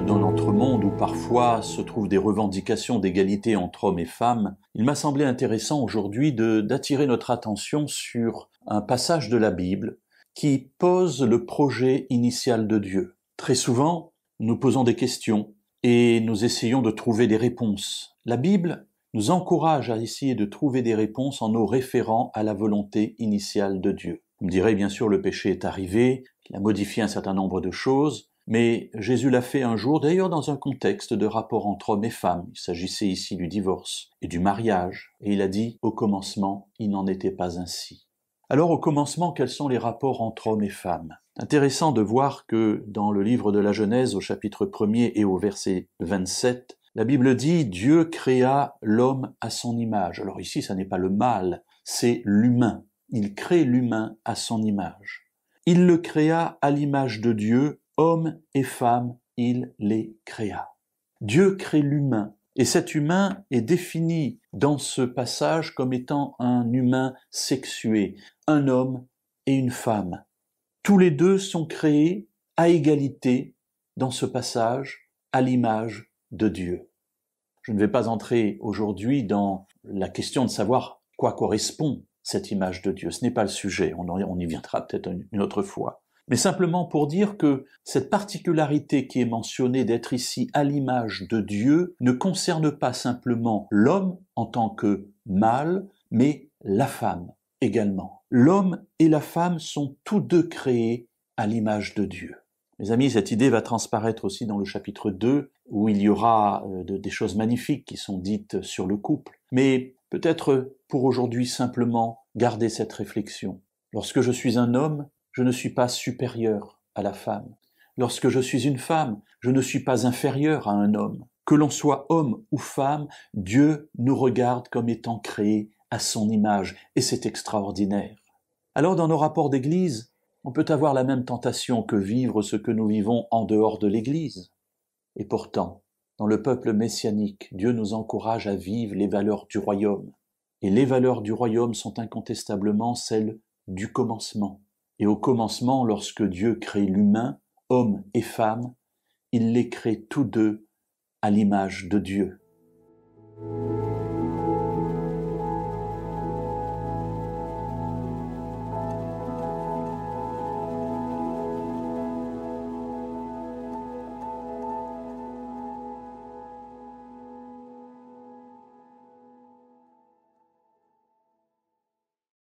dans notre monde où parfois se trouvent des revendications d'égalité entre hommes et femmes, il m'a semblé intéressant aujourd'hui d'attirer notre attention sur un passage de la Bible qui pose le projet initial de Dieu. Très souvent, nous posons des questions et nous essayons de trouver des réponses. La Bible nous encourage à essayer de trouver des réponses en nous référant à la volonté initiale de Dieu. Vous me direz, bien sûr, le péché est arrivé, il a modifié un certain nombre de choses, mais Jésus l'a fait un jour, d'ailleurs dans un contexte de rapport entre hommes et femmes. Il s'agissait ici du divorce et du mariage. Et il a dit, au commencement, il n'en était pas ainsi. Alors au commencement, quels sont les rapports entre hommes et femmes ? Intéressant de voir que dans le livre de la Genèse, au chapitre 1er et au verset 27, la Bible dit « Dieu créa l'homme à son image ». Alors ici, ça n'est pas le mâle, c'est l'humain. Il crée l'humain à son image. Il le créa à l'image de Dieu, hommes et femmes, il les créa. Dieu crée l'humain, et cet humain est défini dans ce passage comme étant un humain sexué, un homme et une femme. Tous les deux sont créés à égalité dans ce passage, à l'image de Dieu. Je ne vais pas entrer aujourd'hui dans la question de savoir quoi correspond cette image de Dieu. Ce n'est pas le sujet, on y viendra peut-être une autre fois. Mais simplement pour dire que cette particularité qui est mentionnée d'être ici à l'image de Dieu ne concerne pas simplement l'homme en tant que mâle, mais la femme également. L'homme et la femme sont tous deux créés à l'image de Dieu. Mes amis, cette idée va transparaître aussi dans le chapitre 2, où il y aura des choses magnifiques qui sont dites sur le couple. Mais peut-être pour aujourd'hui simplement garder cette réflexion. Lorsque je suis un homme, je ne suis pas supérieur à la femme. Lorsque je suis une femme, je ne suis pas inférieur à un homme. Que l'on soit homme ou femme, Dieu nous regarde comme étant créés à son image, et c'est extraordinaire. Alors dans nos rapports d'église, on peut avoir la même tentation que vivre ce que nous vivons en dehors de l'église. Et pourtant, dans le peuple messianique, Dieu nous encourage à vivre les valeurs du royaume. Et les valeurs du royaume sont incontestablement celles du commencement. Et au commencement, lorsque Dieu crée l'humain, homme et femme, il les crée tous deux à l'image de Dieu.